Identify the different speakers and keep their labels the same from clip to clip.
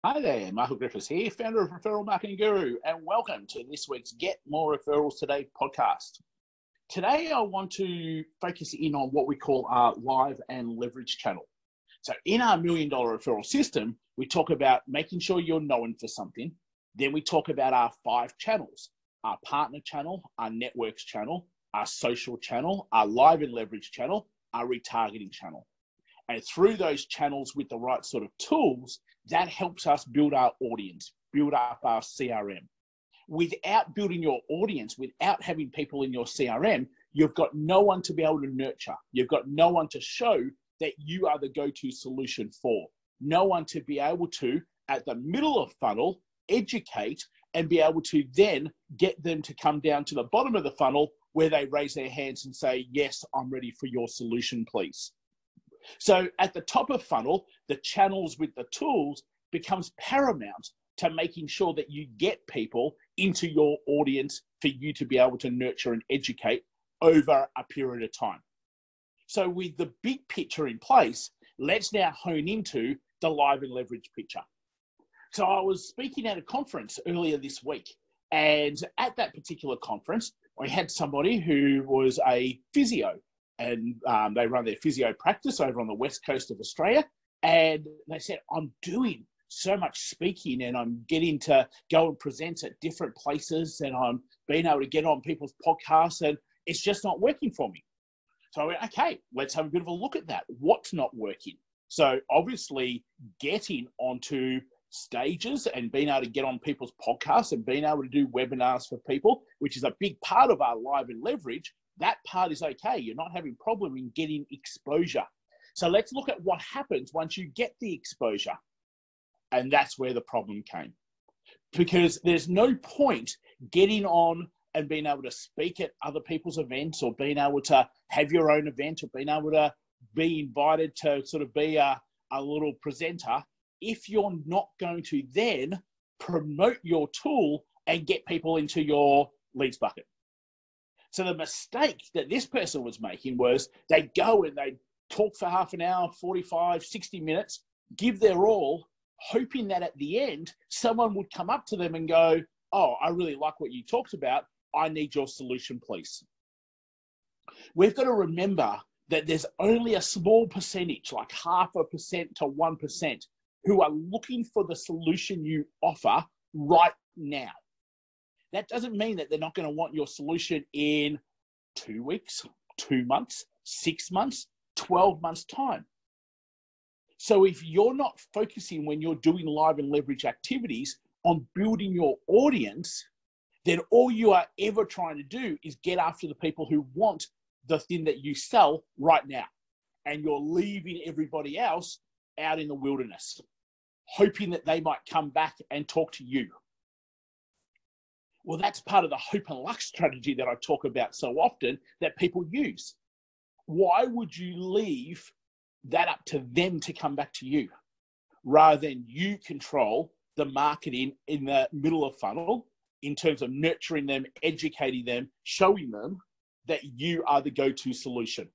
Speaker 1: Hi there, Michael Griffiths here, founder of Referral Marketing Guru, and welcome to this week's Get More Referrals Today podcast. Today, I want to focus in on what we call our live and leverage channel. So in our $1 Million referral system, we talk about making sure you're known for something. Then we talk about our 5 channels, our partner channel, our networks channel, our social channel, our live and leverage channel, our retargeting channel. And through those channels with the right sort of tools, that helps us build our audience, build up our CRM. Without building your audience, without having people in your CRM, you've got no one to be able to nurture. You've got no one to show that you are the go-to solution for. No one to be able to, at the middle of funnel, educate and be able to then get them to come down to the bottom of the funnel where they raise their hands and say, yes, I'm ready for your solution, please. So at the top of funnel, the channels with the tools becomes paramount to making sure that you get people into your audience for you to be able to nurture and educate over a period of time. So with the big picture in place, let's now hone into the live and leverage picture. So I was speaking at a conference earlier this week, and at that particular conference, I had somebody who was a physio. And they run their physio practice over on the west coast of Australia. And they said, I'm doing so much speaking and I'm getting to go and present at different places and I'm being able to get on people's podcasts and it's just not working for me. So I went, okay, let's have a bit of a look at that. What's not working? So obviously getting onto stages and being able to get on people's podcasts and being able to do webinars for people, which is a big part of our live and leverage, that part is okay. You're not having a problem in getting exposure. So let's look at what happens once you get the exposure. And that's where the problem came. Because there's no point getting on and being able to speak at other people's events or being able to have your own event or being able to be invited to sort of be a little presenter if you're not going to then promote your tool and get people into your leads bucket. So the mistake that this person was making was they go and they talk for half an hour, 45, 60 minutes, give their all, hoping that at the end, someone would come up to them and go, oh, I really like what you talked about. I need your solution, please. We've got to remember that there's only a small percentage, like 0.5% to 1%, who are looking for the solution you offer right now. That doesn't mean that they're not going to want your solution in 2 weeks, 2 months, 6 months, 12 months time. So if you're not focusing when you're doing live and leverage activities on building your audience, then all you are ever trying to do is get after the people who want the thing that you sell right now. And you're leaving everybody else out in the wilderness, hoping that they might come back and talk to you. Well, that's part of the hope and luck strategy that I talk about so often that people use. Why would you leave that up to them to come back to you rather than you control the marketing in the middle of funnel in terms of nurturing them, educating them, showing them that you are the go-to solution?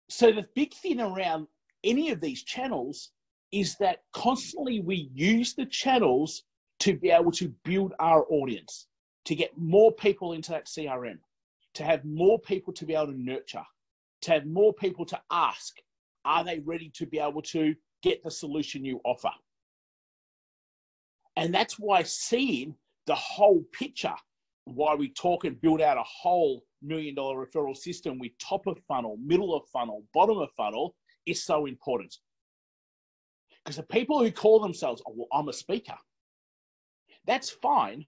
Speaker 1: So the big thing around any of these channels is that constantly we use the channels to be able to build our audience, to get more people into that CRM, to have more people to be able to nurture, to have more people to ask, are they ready to be able to get the solution you offer? And that's why seeing the whole picture, why we talk and build out a whole $1 Million referral system with top of funnel, middle of funnel, bottom of funnel is so important. Because the people who call themselves, oh, well, I'm a speaker, that's fine.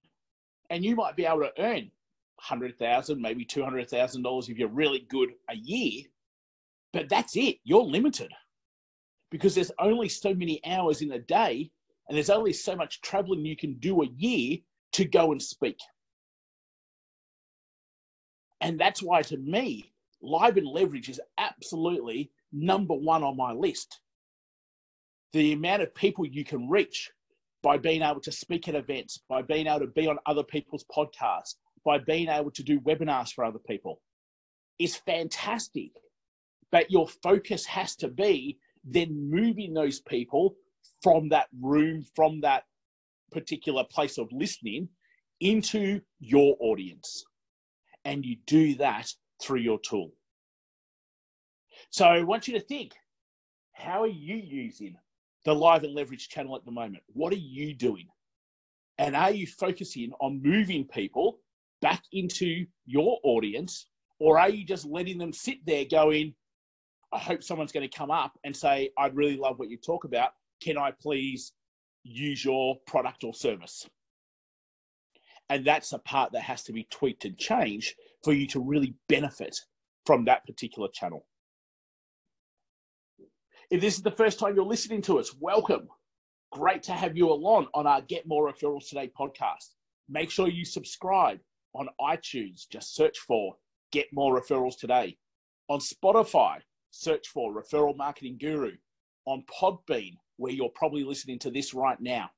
Speaker 1: And you might be able to earn $100,000, maybe $200,000 if you're really good a year. But that's it. You're limited because there's only so many hours in a day and there's only so much traveling you can do a year to go and speak. And that's why, to me, live and leverage is absolutely number one on my list. The amount of people you can reach by being able to speak at events, by being able to be on other people's podcasts, by being able to do webinars for other people is fantastic. But your focus has to be then moving those people from that room, from that particular place of listening into your audience. And you do that through your tool. So I want you to think, how are you using the live and leverage channel at the moment? What are you doing? And are you focusing on moving people back into your audience, or are you just letting them sit there going, I hope someone's going to come up and say, I'd really love what you talk about. Can I please use your product or service? And that's a part that has to be tweaked and changed for you to really benefit from that particular channel. If this is the first time you're listening to us, welcome. Great to have you along on our Get More Referrals Today podcast. Make sure you subscribe on iTunes. Just search for Get More Referrals Today. On Spotify, search for Referral Marketing Guru. On Podbean, where you're probably listening to this right now.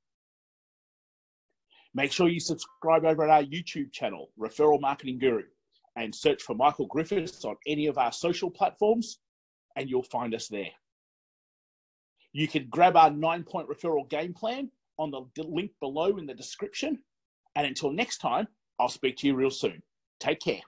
Speaker 1: Make sure you subscribe over at our YouTube channel, Referral Marketing Guru, and search for Michael Griffiths on any of our social platforms, and you'll find us there. You can grab our 9-point referral game plan on the link below in the description. And until next time, I'll speak to you real soon. Take care.